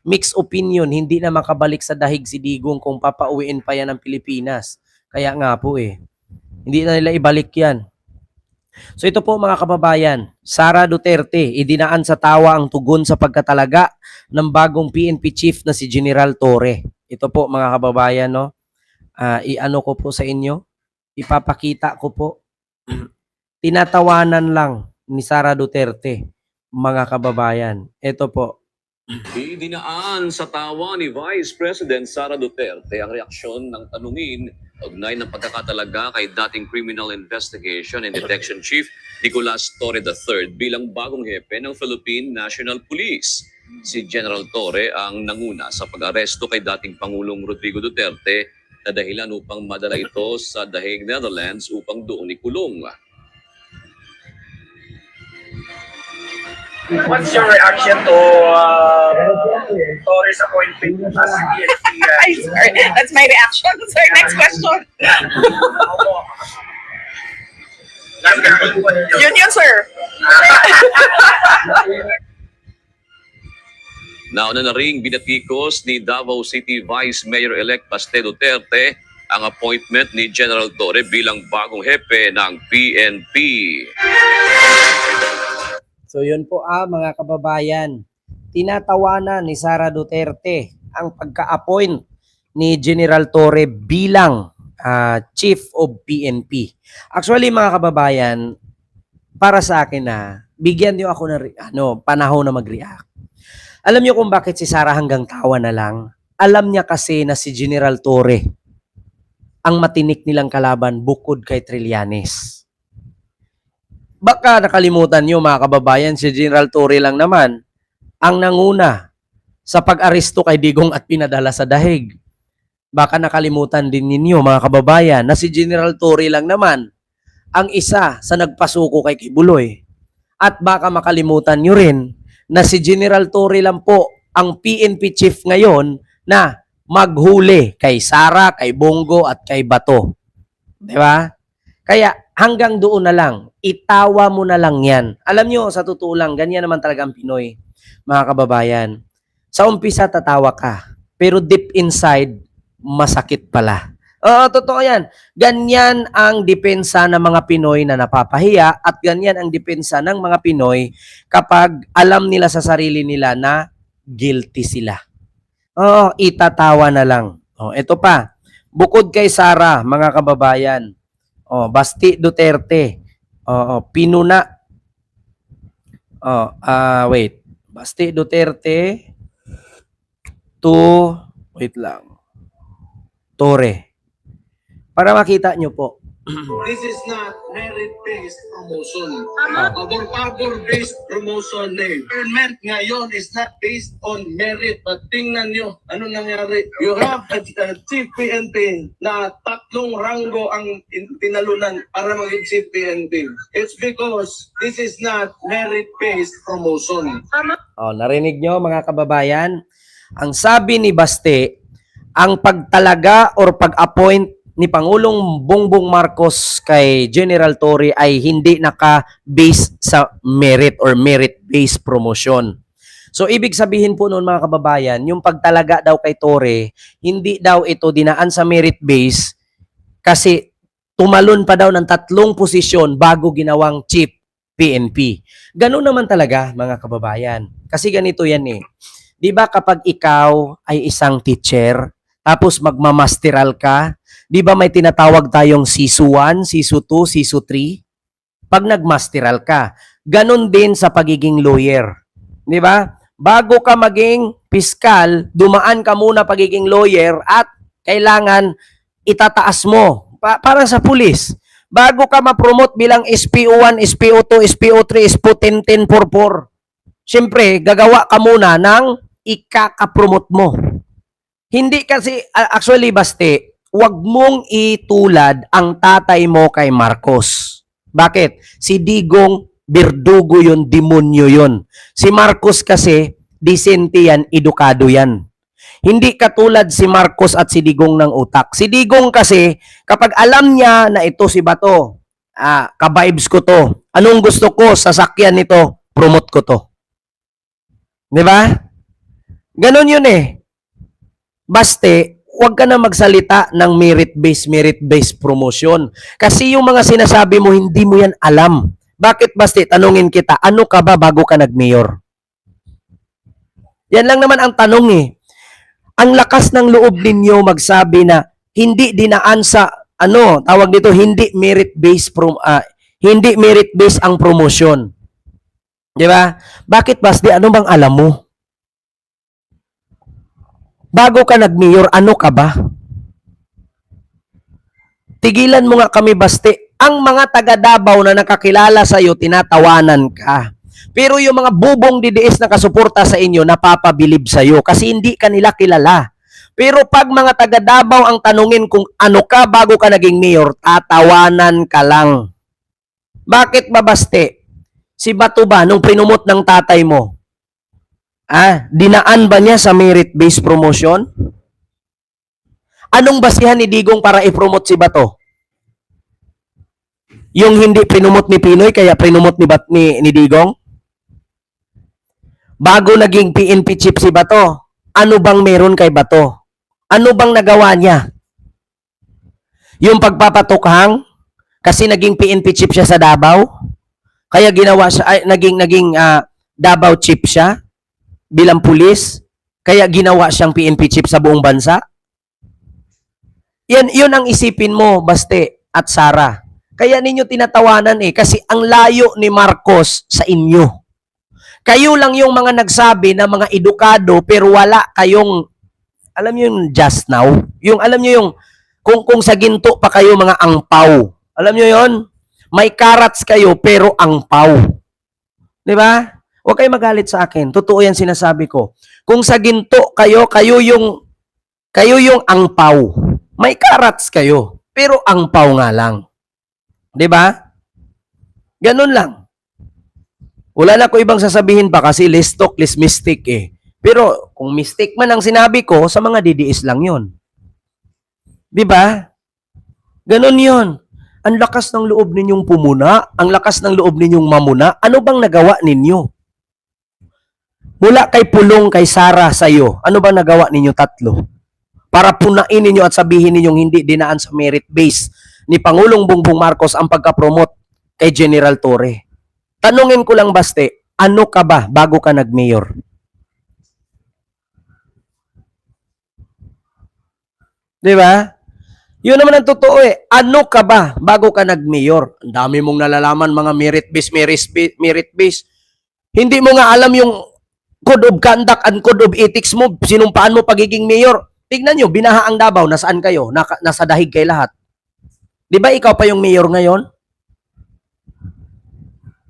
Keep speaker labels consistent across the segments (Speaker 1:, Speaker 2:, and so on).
Speaker 1: Mixed opinion, hindi na makabalik sa dahig si Digong kung papauwiin pa yan ng Pilipinas. Kaya nga po hindi na nila ibalik yan. So ito po mga kababayan, Sara Duterte, idinaan sa tawa ang tugon sa pagkatalaga ng bagong PNP chief na si General Torre. Ito po mga kababayan, no? Iano ko po sa inyo, ipapakita ko po. Tinatawanan lang ni Sara Duterte, mga kababayan. Ito po.
Speaker 2: Idinaan sa tawa ni Vice President Sara Duterte ang reaksyon ng tanungin ugnay ng pagkakatalaga kay dating Criminal Investigation and Detection Chief Nicolas Torre III bilang bagong hepe ng Philippine National Police. Si General Torre ang nanguna sa pag-aresto kay dating Pangulong Rodrigo Duterte na dahilan upang madala ito sa The Hague, Netherlands upang doon ikulong.
Speaker 3: What's your reaction to Torres appointment as PNP?
Speaker 4: Ay, sir. That's my reaction. Sir, next question. Yun, sir.
Speaker 2: Nauna na ring binatikos ni Davao City Vice Mayor-elect Baste Duterte ang appointment ni General Torre bilang bagong hepe ng PNP.
Speaker 1: So yun po mga kababayan, tinatawanan ni Sara Duterte ang pagka-appoint ni General Torre bilang Chief of PNP. Actually mga kababayan, para sa akin bigyan niyo ako ng panahon na mag-react. Alam niyo kung bakit si Sara hanggang tawa na lang? Alam niya kasi na si General Torre ang matinik nilang kalaban bukod kay Trillanes. Baka nakalimutan nyo mga kababayan, si General Torre lang naman ang nanguna sa pag-aresto kay Digong at pinadala sa dahig. Baka nakalimutan din ninyo mga kababayan na si General Torre lang naman ang isa sa nagpasuko kay Kibuloy. At baka makalimutan nyo rin na si General Torre lang po ang PNP chief ngayon na maghuli kay Sara, kay Bongo at kay Bato. Di ba? Kaya hanggang doon na lang, itawa mo na lang yan. Alam nyo, sa totoo lang, ganyan naman talaga ang Pinoy, mga kababayan. Sa umpisa, tatawa ka. Pero deep inside, masakit pala. Oo, totoo yan. Ganyan ang depensa ng mga Pinoy na napapahiya at ganyan ang depensa ng mga Pinoy kapag alam nila sa sarili nila na guilty sila. Oo, itatawa na lang. Ito pa, bukod kay Sara, mga kababayan, Baste Duterte. Pinuna. Wait. Baste Duterte to Torre. Para makita nyo po.
Speaker 5: This is not merit-based promotion. Pabor-pabor-based promotion eh. Government ngayon is not based on merit. But tingnan nyo, ano nangyari? You have a chief PNP na 3 ranggo ang tinalunan para maging chief PNP. It's because this is not merit-based promotion.
Speaker 1: Narinig nyo mga kababayan? Ang sabi ni Baste, ang pagtalaga or pag-appoint ni Pangulong Bongbong Marcos kay General Torre ay hindi naka-base sa merit or merit-based promotion. So, ibig sabihin po noon mga kababayan, yung pagtalaga daw kay Torre, hindi daw ito dinaan sa merit-based kasi tumalon pa daw ng 3 posisyon bago ginawang chief PNP. Ganun naman talaga mga kababayan. Kasi ganito yan Di ba kapag ikaw ay isang teacher, tapos magmamasteral ka, di ba may tinatawag tayong SISU 1, SISU 2, SISU 3? Pag nagmasteral ka, ganun din sa pagiging lawyer. Di ba? Bago ka maging piskal, dumaan ka muna pagiging lawyer at kailangan itataas mo para sa pulis. Bago ka ma-promote bilang SPO1, SPO2, SPO3, SPO10, 1044. Siyempre, gagawa ka muna ng ikaka-promote mo. Hindi kasi, actually, Baste, wag mong itulad ang tatay mo kay Marcos. Bakit? Si Digong, birdugo yun, demonyo yun. Si Marcos kasi, disente yan, edukado yan. Hindi katulad si Marcos at si Digong ng utak. Si Digong kasi, kapag alam niya na ito si Bato, ka-vibes ko to, anong gusto ko, sasakyan nito, promote ko to. Di ba? Ganon yun eh. Baste, huwag ka na magsalita ng merit-based promotion. Kasi yung mga sinasabi mo, hindi mo yan alam. Bakit, Baste? Tanungin kita, ano ka ba bago ka nag-mayor? Yan lang naman ang tanong eh. Ang lakas ng loob ninyo magsabi na hindi dinaan sa, tawag dito, hindi merit-based ang promotion. Di ba? Bakit, Baste? Ano bang alam mo? Bago ka nag-mayor, ano ka ba? Tigilan mo nga kami, Baste. Ang mga taga Davao na nakakilala sa iyo, tinatawanan ka. Pero yung mga bubong DDS na kasuporta sa inyo, napapabilib sa iyo kasi hindi kanila kilala. Pero pag mga taga Davao ang tanungin kung ano ka bago ka naging mayor, tatawanan ka lang. Bakit ba, Baste? Si Bato ba, nung pinumot ng tatay mo, dinaan ba niya sa merit-based promotion? Anong basihan ni Digong para i-promote si Bato? Yung hindi pinumot ni Pinoy, kaya pinumot ni Digong? Bago naging PNP chief si Bato, ano bang meron kay Bato? Ano bang nagawa niya? Yung pagpapatukhang, kasi naging PNP chief siya sa Davao, kaya ginawa siya, naging Davao chief siya, bilang pulis, kaya ginawa siyang PNP chief sa buong bansa? Yun ang isipin mo, Baste at Sara. Kaya ninyo tinatawanan kasi ang layo ni Marcos sa inyo. Kayo lang yung mga nagsabi na mga edukado pero wala kayong, alam niyo yung just now? Yung alam niyo yung, kung sa ginto pa kayo mga angpaw. Alam niyo yon? May carrots kayo pero angpaw. Di ba? Huwag kayo magalit sa akin. Totoo yan sinasabi ko. Kung sa ginto kayo yung angpaw. May carrots kayo, pero angpaw nga lang. 'Di ba? Ganun lang. Wala na ko ibang sasabihin pa kasi less talk, less mistake eh. Pero kung mistake man ang sinabi ko, sa mga DDS lang 'yon. 'Di ba? Ganun 'yon. Ang lakas ng loob ninyong pumuna, ang lakas ng loob ninyong mamuna. Ano bang nagawa ninyo? Mula kay Pulong, kay Sara, sa'yo, ano bang nagawa ninyo tatlo? Para punain ninyo at sabihin ninyong hindi dinaan sa merit base ni Pangulong Bongbong Marcos ang pagka-promote kay General Torre. Tanungin ko lang, Baste, ano ka ba bago ka nag-mayor? Di ba? Yun naman ang totoo eh. Ano ka ba bago ka nag-mayor? Ang dami mong nalalaman mga merit base. Hindi mo nga alam yung code of conduct and code of ethics mo, sinumpaan mo pagiging mayor. Tignan nyo, binaha ang Davao, nasaan kayo? Nasa dahig kayo lahat. Di ba ikaw pa yung mayor ngayon?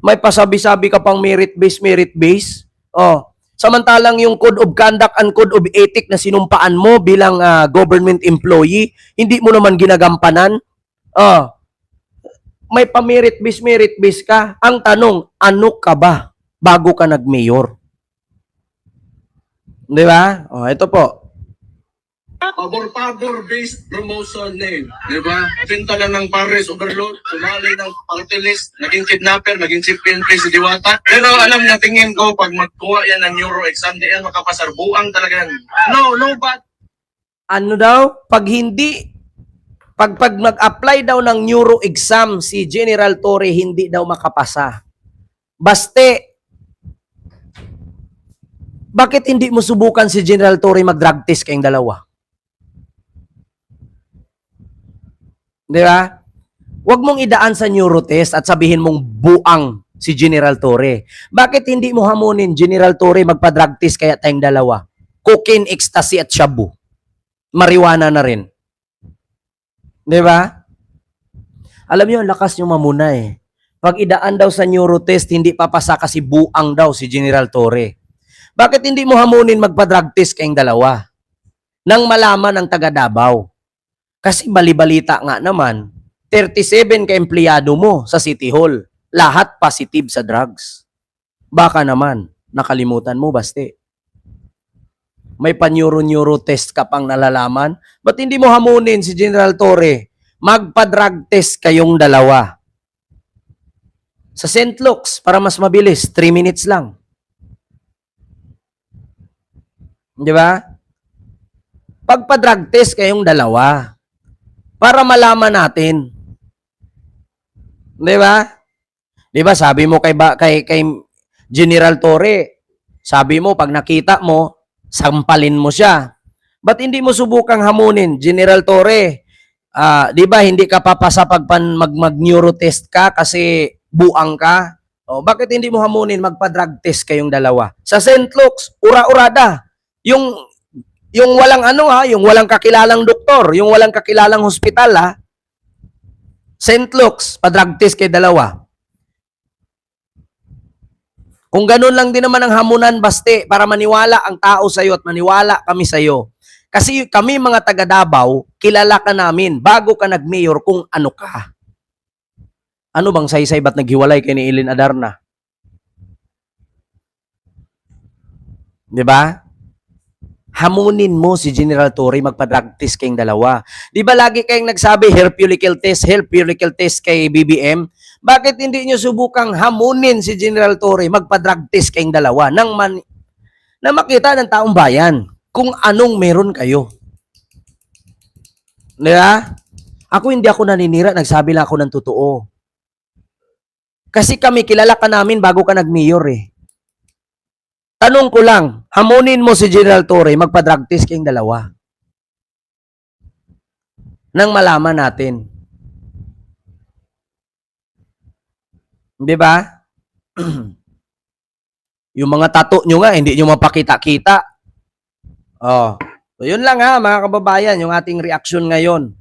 Speaker 1: May pasabi-sabi ka pang merit base. Oh, samantalang yung code of conduct and code of ethic na sinumpaan mo bilang government employee, hindi mo naman ginagampanan. Oh, may pa-merit base ka. Ang tanong, ano ka ba bago ka nag-mayor? Di ba? Oh, ito po.
Speaker 5: Pabor-based promotion name. Di ba? Pinta lang ng Pares Overload, sumali ng party list, naging kidnapper, naging chief PNP si Diwata. Pero alam na tingin ko, pag magkuha yan ng neuro exam, di yan makapasarbuang talaga. No, but
Speaker 1: Ano daw? Pag mag-apply daw ng neuro exam, si General Torre hindi daw makapasa. Baste, bakit hindi mo subukan si General Torre mag-drug test kayong dalawa? Di ba? Huwag mong idaan sa neuro test at sabihin mong buang si General Torre. Bakit hindi mo hamunin General Torre magpa-drug test kaya tayong dalawa? Cocaine, ecstasy at shabu. Marijuana na rin. Di ba? Alam niyo, ang lakas niyo mamuna eh. Pag idaan daw sa neuro test, hindi papasa kasi buang daw si General Torre. Bakit hindi mo hamunin magpa-drug test kayong dalawa? Nang malaman ng taga Davao. Kasi bali-balita nga naman, 37 ka-empleyado mo sa City Hall. Lahat positive sa drugs. Baka naman, nakalimutan mo, Baste. May pa-neuro test ka pang nalalaman. Ba't hindi mo hamunin si General Torre? Magpa-drug test kayong dalawa. Sa St. Luke's, para mas mabilis, 3 minutes lang. Di ba? Pagpa-drug test kayong dalawa para malaman natin. Di ba? Di ba sabi mo kay General Torre, sabi mo pag nakita mo, sampalin mo siya. Ba't hindi mo subukang hamunin, General Torre? Di ba hindi ka papasa pag mag-neuro test ka kasi buang ka? O, bakit hindi mo hamunin magpa-drug test kayong dalawa? Sa St. Luke's, ura-urada. Yung walang yung walang kakilalang doktor, yung walang kakilalang hospital St. Luke's, pa-drug test kay dalawa. Kung ganun lang din naman ang hamunan, Baste, para maniwala ang tao sa'yo at maniwala kami sa'yo. Kasi kami mga taga Davao, kilala ka namin bago ka nag-mayor kung ano ka. Ano bang saysay ba't naghiwalay kay ni Ilin Adarna? Di ba? Hamunin mo si General Torre, magpa-drug test kayong dalawa. Di ba lagi kayong nagsabi, herpeulical test kay BBM? Bakit hindi nyo subukang hamunin si General Torre, magpa-drug test kayong dalawa na makita ng taong bayan kung anong meron kayo? Di ba? Hindi ako naninira, nagsabi lang ako ng totoo. Kasi kami, kilala ka namin bago ka nag-mayor eh. Tanong ko lang, hamunin mo si General Torre, magpa-drug test kayong dalawa. Nang malaman natin. Di ba? Yung mga tato nyo nga, hindi nyo mapakita-kita. Oh. So, yun lang mga kababayan, yung ating reaksyon ngayon.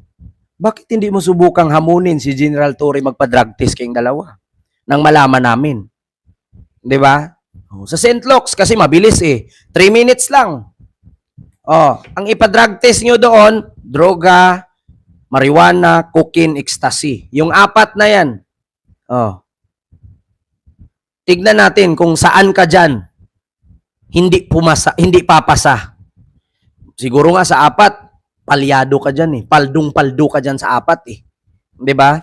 Speaker 1: Bakit hindi mo subukang hamunin si General Torre, magpa-drug test kayong dalawa? Nang malaman namin. Di ba? Sa St. Luke's, kasi mabilis 3 minutes lang. Ang ipa-drug test nyo doon, droga, marijuana, cocaine, ecstasy. Yung 4 na yan. Tignan natin kung saan ka dyan hindi papasa. Siguro nga sa 4, palyado ka dyan Paldung-paldo ka dyan sa 4 Di ba?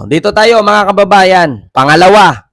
Speaker 1: Dito tayo mga kababayan. Pangalawa.